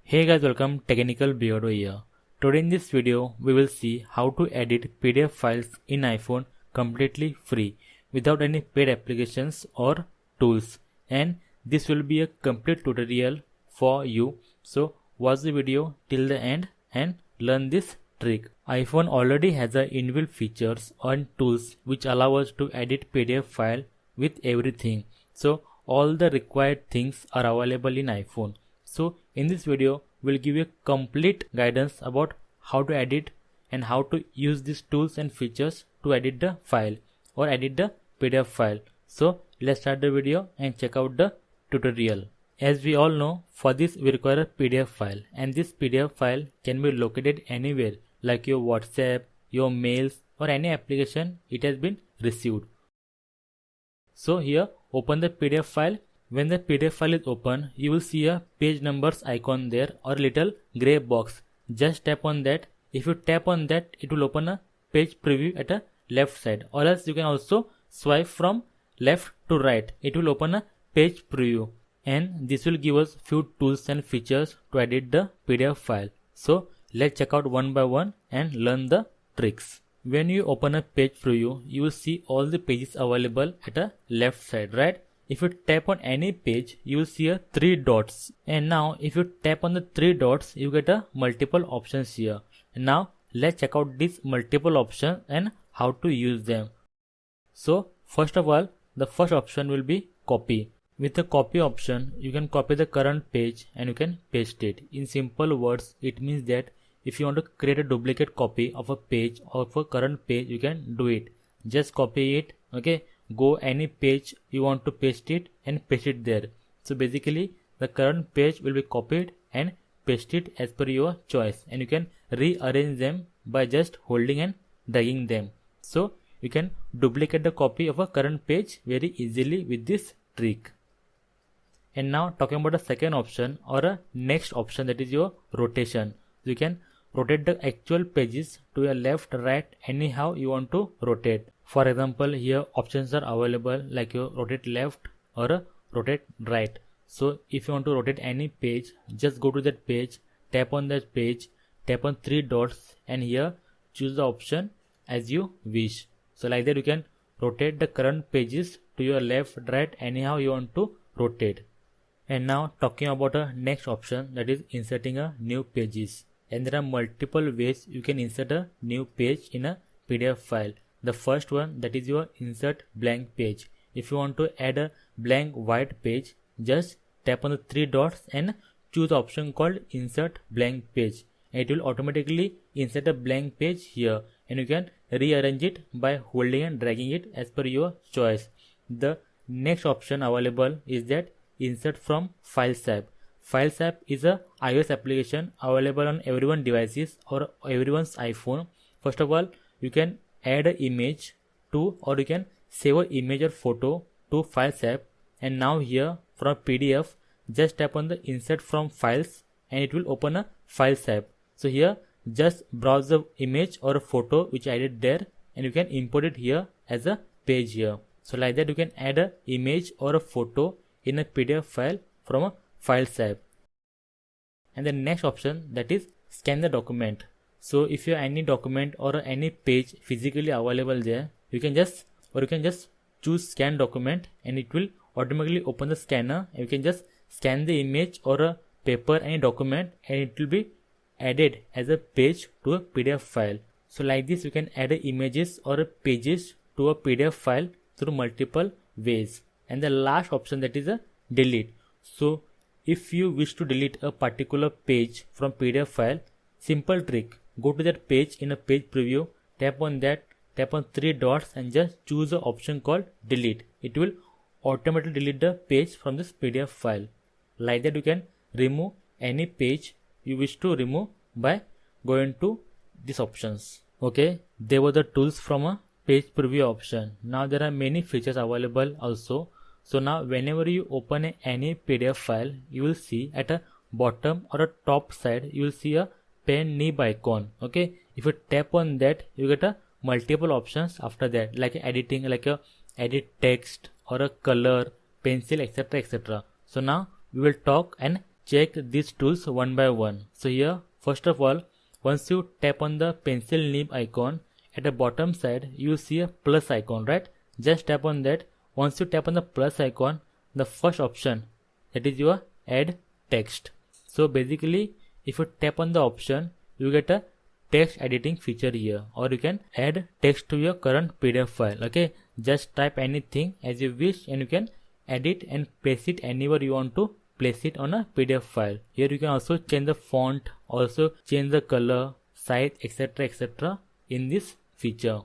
Hey guys, welcome Technical Beardo here. Today in this video, we will see how to edit PDF files in iPhone completely free without any paid applications or tools. And this will be a complete tutorial for you. So watch the video till the end and learn this trick. iPhone already has a inbuilt features and tools which allow us to edit PDF file with everything. So all the required things are available in iPhone. So in this video, we'll give you a complete guidance about how to edit and how to use these tools and features to edit the file or edit the PDF file. So let's start the video and check out the tutorial. As we all know, for this we require a PDF file, and this PDF file can be located anywhere like your WhatsApp, your mails or any application it has been received. So here open the PDF file. When the PDF file is open, you will see a page numbers icon there or a little gray box. Just tap on that. If you tap on that, it will open a page preview at a left side, or else you can also swipe from left to right. It will open a page preview, and this will give us few tools and features to edit the PDF file. So let's check out one by one and learn the tricks. When you open a page preview, you will see all the pages available at a left side, right? If you tap on any page, you will see a 3 dots, and now if you tap on the 3 dots, you get a multiple options here. And now let's check out these multiple options and how to use them. So first of all, the first option will be copy. With the copy option, you can copy the current page and you can paste it. In simple words, it means that if you want to create a duplicate copy of a page or of a current page, you can do it. Just copy it, okay? Go any page you want to paste it and paste it there. So basically the current page will be copied and pasted as per your choice, and you can rearrange them by just holding and dragging them. So you can duplicate the copy of a current page very easily with this trick. And now talking about the second option or a next option, that is your rotation. So you can rotate the actual pages to your left, right, anyhow you want to rotate. For example, here options are available like your rotate left or rotate right. So if you want to rotate any page, just go to that page, tap on that page, tap on 3 dots, and here choose the option as you wish. So like that you can rotate the current pages to your left, right, anyhow you want to rotate. And now talking about a next option, that is inserting a new pages. And there are multiple ways you can insert a new page in a PDF file. The first one, that is your insert blank page. If you want to add a blank white page, just tap on the 3 dots and choose the option called insert blank page, and it will automatically insert a blank page here, and you can rearrange it by holding and dragging it as per your choice. The next option available is that insert from Files app. Files app is a iOS application available on everyone's devices or everyone's iPhone. First of all, you can add an image to, or you can save an image or photo to Files app, and now here from PDF, just tap on the insert from files and it will open a Files app. So here just browse the image or a photo which I did there, and you can import it here as a page here. So like that you can add an image or a photo in a PDF file from a Files app. And the next option, that is scan the document. So if you have any document or any page physically available there, you can just choose scan document, and it will automatically open the scanner, and you can just scan the image or a paper, any document, and it will be added as a page to a PDF file. So like this you can add images or pages to a PDF file through multiple ways. And the last option, that is a delete. So if you wish to delete a particular page from PDF file, simple trick, go to that page in a page preview, tap on that, tap on 3 dots and just choose the option called delete. It will automatically delete the page from this PDF file. Like that you can remove any page you wish to remove by going to these options. Okay, they were the tools from a page preview option. Now there are many features available also. So now whenever you open any PDF file, you will see at a bottom or a top side, you will see a pen nib icon. Okay, if you tap on that, you get a multiple options after that, like editing, like a edit text or a color, pencil, etc, etc. So now we will talk and check these tools one by one. So here, first of all, once you tap on the pencil nib icon, at the bottom side, you see a plus icon, right? Just tap on that. Once you tap on the plus icon, the first option, that is your add text. So basically, if you tap on the option, you get a text editing feature here, or you can add text to your current PDF file. Okay, just type anything as you wish and you can edit and place it anywhere you want to place it on a PDF file. Here you can also change the font, also change the color, size, etc. in this feature.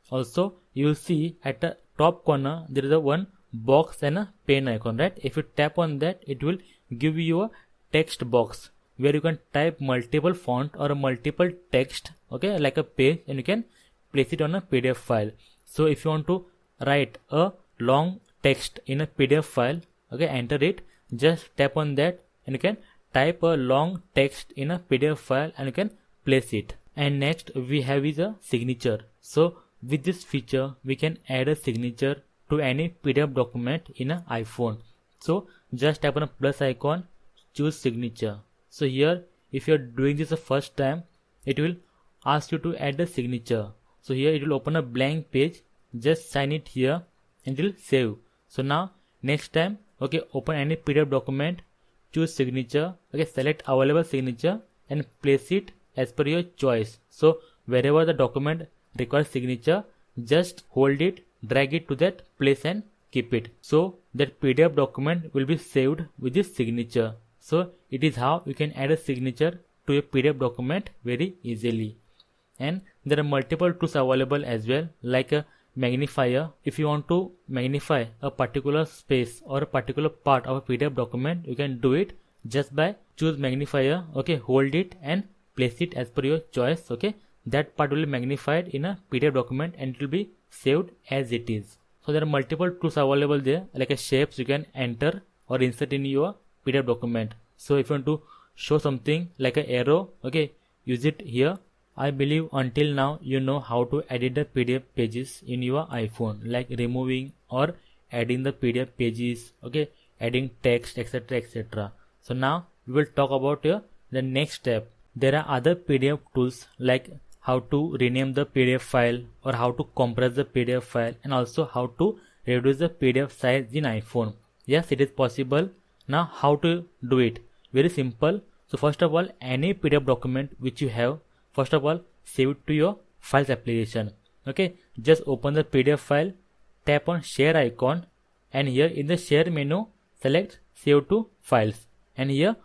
Also, you will see at the top corner there is a one box and a pen icon, right? If you tap on that, it will give you a text box where you can type multiple font or multiple text, okay, like a page, and you can place it on a PDF file. So if you want to write a long text in a PDF file, okay, enter it, just tap on that and you can type a long text in a PDF file and you can place it. And next we have is a signature. So with this feature we can add a signature to any PDF document in an iPhone. So just tap on a plus icon, choose signature. So here, if you are doing this the first time, it will ask you to add a signature. So here it will open a blank page, just sign it here and it will save. So now next time, okay, open any PDF document, choose signature, okay, select available signature and place it as per your choice. So wherever the document requires signature, just hold it, drag it to that place and keep it. So that PDF document will be saved with this signature. So it is how you can add a signature to a PDF document very easily. And there are multiple tools available as well, like a magnifier. If you want to magnify a particular space or a particular part of a PDF document, you can do it just by choose magnifier, okay, hold it and place it as per your choice, okay. That part will be magnified in a PDF document and it will be saved as it is. So there are multiple tools available there, like a shapes you can enter or insert in your PDF document. So if you want to show something like an arrow, okay, use it here. I believe until now you know how to edit the PDF pages in your iPhone, like removing or adding the PDF pages, okay, adding text, etc. So now we will talk about the next step. There are other PDF tools like how to rename the PDF file or how to compress the PDF file and also how to reduce the PDF size in iPhone. Yes, it is possible. Now how to do it? Very simple. So first of all, any PDF document which you have, first of all save it to your files application. Okay, just open the PDF file, tap on share icon and here in the share menu select save to files and here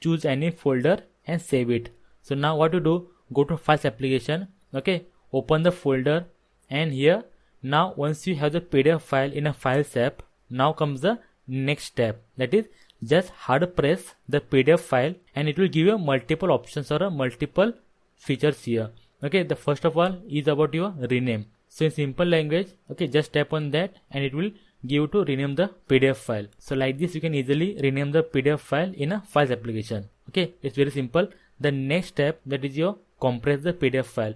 choose any folder and save it. So now what to do, go to files application, okay, open the folder and here now once you have the PDF file in a files app, now comes the next step, that is just hard press the PDF file and it will give you multiple options or multiple features here. Okay, the first of all is about your rename. So in simple language, okay, just tap on that and it will give you to rename the PDF file. So like this you can easily rename the PDF file in a files application. Okay, it's very simple. The next step, that is your compress the PDF file.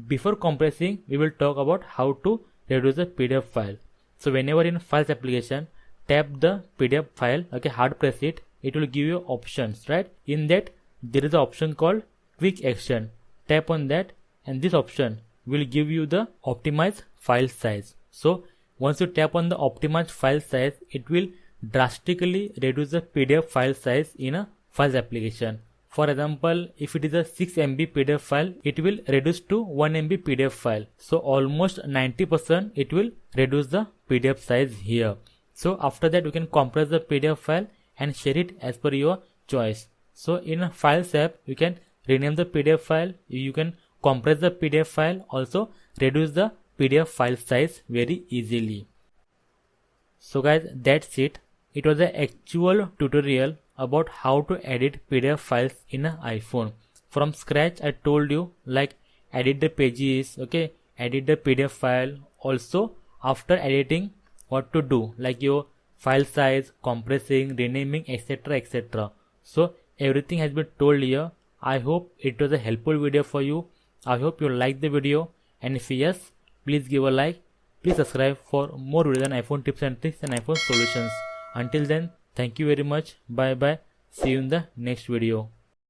Before compressing, we will talk about how to reduce the PDF file. So whenever in files application, tap the PDF file, okay, hard press it, it will give you options, right? In that there is an option called quick action. Tap on that and this option will give you the optimized file size. So once you tap on the optimized file size, it will drastically reduce the PDF file size in a files application. For example, if it is a 6 MB PDF file, it will reduce to 1 MB PDF file. So almost 90% it will reduce the PDF size here. So after that you can compress the PDF file and share it as per your choice. So in a files app you can rename the PDF file, you can compress the PDF file, also reduce the PDF file size very easily. So guys, that's it. It was an actual tutorial about how to edit PDF files in an iPhone. From scratch I told you, like edit the pages, okay, edit the PDF file, also after editing what to do, like your file size, compressing, renaming, etc. So everything has been told here. I hope it was a helpful video for you. I hope you liked the video, and if yes, please give a like. Please subscribe for more videos on iPhone tips and tricks and iPhone solutions. Until then, thank you very much. Bye bye. See you in the next video.